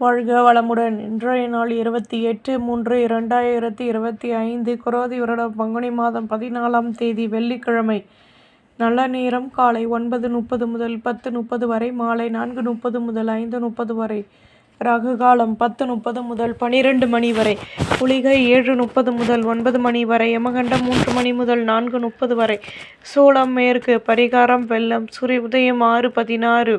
வாழ்க வளமுடன். இன்றைய நாள் 28/3/2025 குரோதி வருடம் பங்குனி மாதம் 14ஆம் தேதி வெள்ளிக்கிழமை. நல்ல நேரம் காலை 9:30 முதல் 10:30 வரை, மாலை 4:30 முதல் 5:30 வரை. ராகு காலம் 10:30 முதல் 12 மணி வரை. குளிகை 7:30 முதல் 9 மணி வரை. யமகண்டம் 3 மணி முதல் 4:30 வரை. சூலம் மேற்கு. பரிகாரம் வெள்ளம். சூரிய உதயம் 6:16.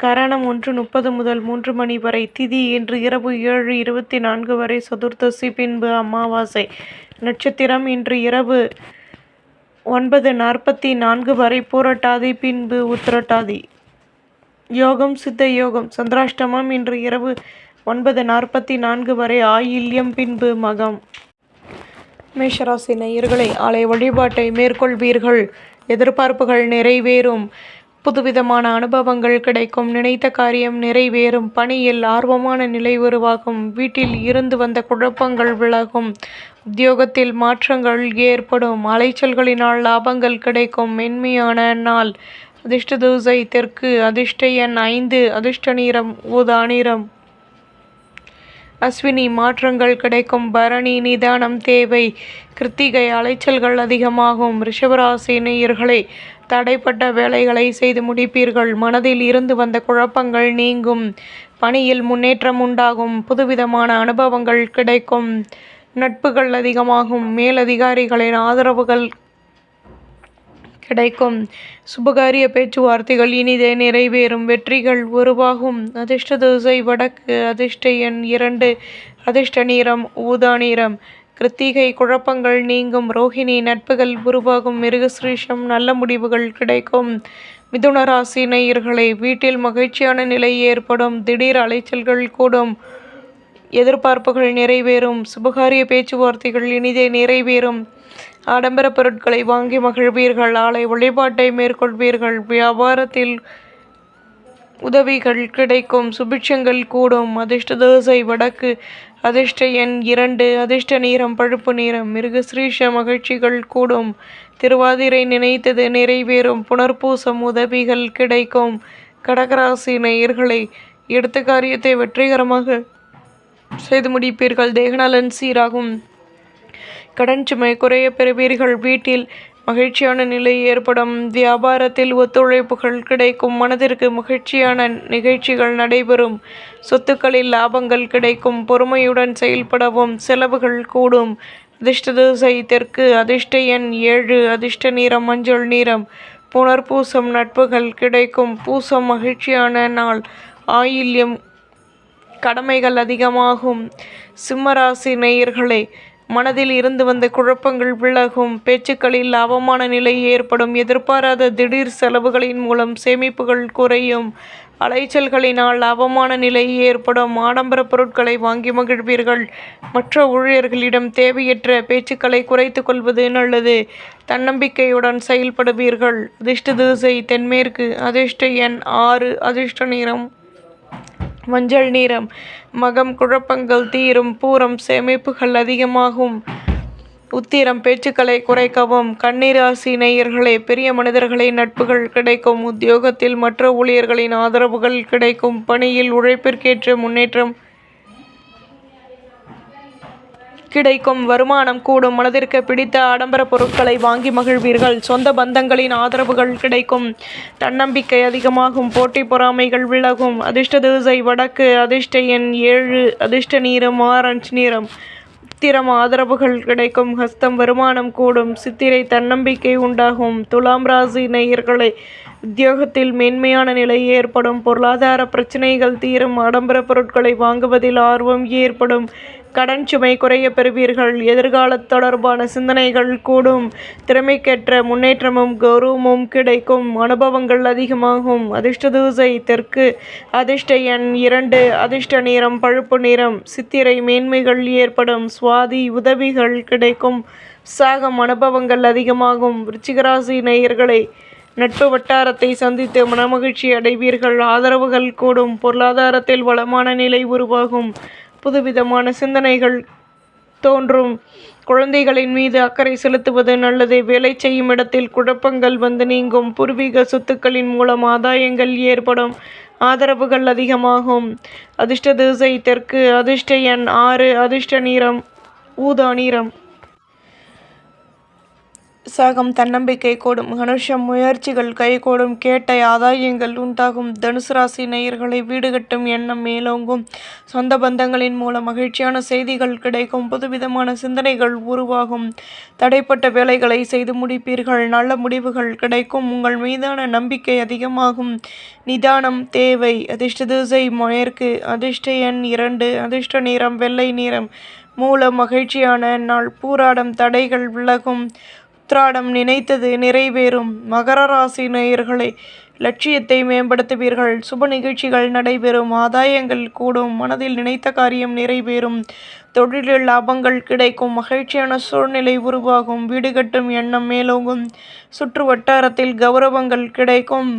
கரணம் 1:30 முதல் 3 மணி வரை. திதி இன்று இரவு 7:24 வரை. சதுர்த்தசி பின்பு அமாவாசை. நட்சத்திரம் இன்று இரவு 9:44 வரை. பூரட்டாதி பின்பு உத்திரட்டாதி. யோகம் சித்த யோகம். சந்திராஷ்டமம் இன்று இரவு 9:44 வரை. ஆயில்யம் பின்பு மகம். மேஷராசி நேயர்களே, ஆலய வழிபாட்டை மேற்கொள்வீர்கள். எதிர்பார்ப்புகள் நிறைவேறும். புதுவிதமான அனுபவங்கள் கிடைக்கும். நினைத்த காரியம் நிறைவேறும். பணியில் ஆர்வமான நிலை உருவாகும். வீட்டில் இருந்து வந்த குழப்பங்கள் விலகும். உத்தியோகத்தில் மாற்றங்கள் ஏற்படும். அலைச்சல்களினால் லாபங்கள் கிடைக்கும். மென்மையான நாள். அதிர்ஷ்ட தூசை தெற்கு. அதிர்ஷ்ட எண் 5. அதிர்ஷ்ட நிறம் ஊதா நிறம். அஸ்வினி மாற்றங்கள் கிடைக்கும். பரணி நிதானம் தேவை. கிருத்திகை அலைச்சல்கள் அதிகமாகும். ரிஷபராசி நேயர்களே, தடைப்பட்ட வேலைகளை செய்து முடிப்பீர்கள். மனதில் இருந்து வந்த குழப்பங்கள் நீங்கும். பணியில் முன்னேற்றம் உண்டாகும். புதுவிதமான அனுபவங்கள் கிடைக்கும். நட்புகள் அதிகமாகும். மேலதிகாரிகளின் ஆதரவுகள் கிடைக்கும். சுபகாரிய பேச்சுவார்த்தைகள் இனிதே நிறைவேறும். வெற்றிகள் உருவாகும். அதிர்ஷ்ட திசை வடக்கு. அதிர்ஷ்ட எண் 2. அதிர்ஷ்ட நிறம் ஊதா நிறம். கிருத்திகை குழப்பங்கள் நீங்கும். ரோஹிணி நட்புகள் உருவாகும். மிருகஸ்ரீஷம் நல்ல முடிவுகள் கிடைக்கும். மிதுன ராசி நேயர்களே, வீட்டில் மகிழ்ச்சியான நிலை ஏற்படும். திடீர் அலைச்சல்கள் கூடும். எதிர்பார்ப்புகள் நிறைவேறும். சுபகாரிய பேச்சுவார்த்தைகள் இனிதே நிறைவேறும். ஆடம்பர பொருட்களை வாங்கி மகிழ்வீர்கள். ஆலய வழிபாட்டை மேற்கொள்வீர்கள். வியாபாரத்தில் உதவிகள் கிடைக்கும். சுபிட்சங்கள் கூடும். அதிர்ஷ்ட திசை வடக்கு. அதிர்ஷ்ட எண் 2. அதிர்ஷ்ட நிறம் பழுப்பு நிறம். மிருகஸ்ரீஷ மகிழ்ச்சிகள் கூடும். திருவாதிரை நினைத்தது நிறைவேறும். புனர்பூசம் உதவிகள் கிடைக்கும். கடகராசி நேயர்களை, எடுத்த காரியத்தை வெற்றிகரமாக செய்து முடிப்பீர்கள். தேகநலன் சீராகும். கடன் சுமை குறைய பெறுவீர்கள். வீட்டில் மகிழ்ச்சியான நிலை ஏற்படும். வியாபாரத்தில் ஒத்துழைப்புகள் கிடைக்கும். மனதிற்கு மகிழ்ச்சியான நிகழ்ச்சிகள் நடைபெறும். சொத்துக்களில் லாபங்கள் கிடைக்கும். பொறுமையுடன் செயல்படவும். செலவுகள் கூடும். அதிர்ஷ்ட திசை தெற்கு. அதிர்ஷ்ட எண் 7. அதிர்ஷ்ட நிறம் மஞ்சள் நிறம். புனர்பூசம் நட்புகள் கிடைக்கும். பூசம் மகிழ்ச்சியான நாள். ஆயில்யம் கடமைகள் அதிகமாகும். சிம்மராசி நேயர்களே, மனதில் இருந்து வந்த குழப்பங்கள் விலகும். பேச்சுக்களில் லாபமான நிலை ஏற்படும். எதிர்பாராத திடீர் செலவுகளின் மூலம் சேமிப்புகள் குறையும். அலைச்சல்களினால் லாபமான நிலை ஏற்படும். ஆடம்பர பொருட்களை வாங்கி மகிழ்வீர்கள். மற்ற ஊழியர்களிடம் தேவையற்ற பேச்சுக்களை குறைத்து கொள்வது நல்லது. தன்னம்பிக்கையுடன் செயல்படுவீர்கள். அதிர்ஷ்ட திசை தென்மேற்கு. அதிர்ஷ்ட எண் 6. அதிர்ஷ்ட நிறம் மஞ்சள் நிறம். மகம் குழப்பங்கள் தீரும். பூரம் சேமிப்புகள் அதிகமாகும். உத்திரம் பேச்சுக்களை குறைக்கவும். கன்னிராசி நேயர்களே, பெரிய மனிதர்களின் நட்புகள் கிடைக்கும். உத்தியோகத்தில் மற்ற ஊழியர்களின் ஆதரவுகள் கிடைக்கும். பணியில் உழைப்பிற்கேற்ற முன்னேற்றம் கிடைக்கும். வருமானம் கூடும். மனதிற்கு பிடித்த ஆடம்பர பொருட்களை வாங்கி மகிழ்வீர்கள். சொந்த பந்தங்களின் ஆதரவுகள் கிடைக்கும். தன்னம்பிக்கை அதிகமாகும். போட்டி பொறாமைகள் விலகும். அதிர்ஷ்ட திசை வடக்கு. அதிர்ஷ்ட எண் 7. அதிர்ஷ்ட நிறம் ஆரஞ்சு நிறம். உத்திரம் ஆதரவுகள் கிடைக்கும். ஹஸ்தம் வருமானம் கூடும். சித்திரை தன்னம்பிக்கை உண்டாகும். துலாம் ராசி நேயர்களே, உத்தியோகத்தில் மேன்மையான நிலை ஏற்படும். பொருளாதார பிரச்சனைகள் தீரும். ஆடம்பர பொருட்களை வாங்குவதில் ஆர்வம் ஏற்படும். கடன் சுமை குறைய பெறுவீர்கள். எதிர்கால தொடர்பான சிந்தனைகள் கூடும். திறமைக்கேற்ற முன்னேற்றமும் கௌரவமும் கிடைக்கும். அனுபவங்கள் அதிகமாகும். அதிர்ஷ்ட திசை தெற்கு. அதிர்ஷ்ட எண் 2. அதிர்ஷ்ட நிறம் பழுப்பு நிறம். சித்திரை மேன்மைகள் ஏற்படும். சுவாதி உதவிகள் கிடைக்கும். சாகம் அனுபவங்கள் அதிகமாகும். விருச்சிகராசி நேயர்களே, நட்பு வட்டாரத்தை சந்தித்து மனமகிழ்ச்சி அடைவீர்கள். ஆதரவுகள் கூடும். பொருளாதாரத்தில் வளமான நிலை உருவாகும். புதுவிதமான சிந்தனைகள் தோன்றும். குழந்தைகளின் மீது அக்கறை செலுத்துவது நல்லது. வேலை செய்யும் இடத்தில் குழப்பங்கள் வந்து நீங்கும். பூர்வீக சொத்துக்களின் மூலம் ஆதாயங்கள் ஏற்படும். ஆதரவுகள் அதிகமாகும். அதிர்ஷ்ட திசை தெற்கு. அதிர்ஷ்ட எண் 6. அதிர்ஷ்ட நிறம் ஊதா நிறம். விசாகம் தன்னம்பிக்கை கூடும். அனுஷம் முயற்சிகள் கைகூடும். கேட்டை ஆதாயங்கள் உண்டாகும். தனுசு ராசி நேயர்களை வீடு கட்டும் எண்ணம் மேலோங்கும். சொந்த பந்தங்களின் மூலம் மகிழ்ச்சியான செய்திகள் கிடைக்கும். புதுவிதமான சிந்தனைகள் உருவாகும். தடைப்பட்ட வேலைகளை செய்து முடிப்பீர்கள். நல்ல முடிவுகள் கிடைக்கும். உங்கள் மீதான நம்பிக்கை அதிகமாகும். நிதானம் தேவை. அதிர்ஷ்ட திசை மேற்கு. அதிர்ஷ்ட எண் 2. அதிர்ஷ்ட நிறம் வெள்ளை நிறம். மூலம் மகிழ்ச்சியான நாள். பூராடம் தடைகள் விலகும். உத்திராடம் நினைத்தது நிறைவேறும். மகர ராசி நேயர்களே, லட்சியத்தை மேம்படுத்துவீர்கள். சுப நிகழ்ச்சிகள் நடைபெறும். ஆதாயங்கள் கூடும். மனதில் நினைத்த காரியம் நிறைவேறும். தொழிலில் லாபங்கள் கிடைக்கும். மகிழ்ச்சியான சூழ்நிலை உருவாகும். வீடு கட்டும் எண்ணம் மேலோங்கும். சுற்று வட்டாரத்தில் கௌரவங்கள் கிடைக்கும்.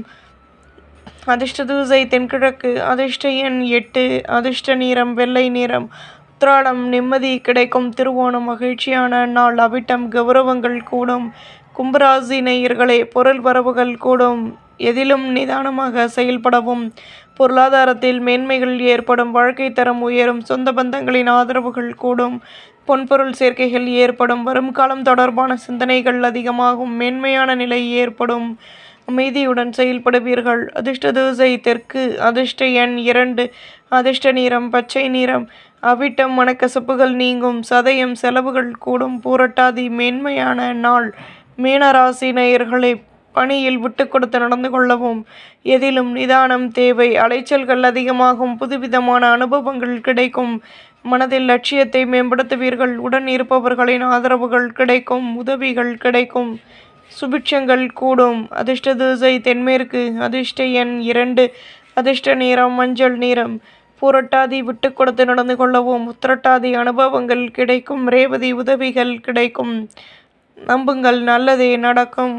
அதிர்ஷ்ட திசை தென்கிழக்கு. அதிர்ஷ்ட எண் 8. அதிர்ஷ்ட நிறம் வெள்ளை நிறம். உத்திராடம் நிம்மதி கிடைக்கும். திருவோணம் மகிழ்ச்சியான நாள். அவிட்டம் கௌரவங்கள் கூடும். கும்பராசி நேயர்களே, பொருள் வரவுகள் கூடும். எதிலும் நிதானமாக செயல்படவும். பொருளாதாரத்தில் மேன்மைகள் ஏற்படும். வாழ்க்கை தரம் உயரும். சொந்த பந்தங்களின் ஆதரவுகள் கூடும். பொன்பொருள் சேர்க்கைகள் ஏற்படும். வரும் காலம் தொடர்பான சிந்தனைகள் அதிகமாகும். மேன்மையான நிலை ஏற்படும். அமைதியுடன் செயல்படுவீர்கள். அதிர்ஷ்ட திசை தெற்கு. அதிர்ஷ்ட எண் 2. அதிர்ஷ்ட நிறம் பச்சை நிறம். அவிட்டம் மனக்கசப்புகள் நீங்கும். சதயம் செலவுகள் கூடும். பூரட்டாதி மேன்மையான நாள். மீனராசி நேயர்களே, பணியில் விட்டு கொடுத்து நடந்து கொள்ளவும். எதிலும் நிதானம் தேவை. அலைச்சல்கள் அதிகமாகும். புதுவிதமான அனுபவங்கள் கிடைக்கும். மனதில் லட்சியத்தை மேம்படுத்துவீர்கள். உடன் இருப்பவர்களின் ஆதரவுகள் கிடைக்கும். உதவிகள் கிடைக்கும். சுபிட்சங்கள் கூடும். அதிர்ஷ்ட திசை தென்மேற்கு. அதிர்ஷ்ட எண் 2. அதிர்ஷ்ட நிறம் மஞ்சள் நிறம். பூரட்டாதி விட்டு கொடுத்து நடந்து கொள்ளவும். உத்திரட்டாதி அனுபவங்கள் கிடைக்கும். ரேவதி உதவிகள் கிடைக்கும். நம்புங்கள், நல்லதே நடக்கும்.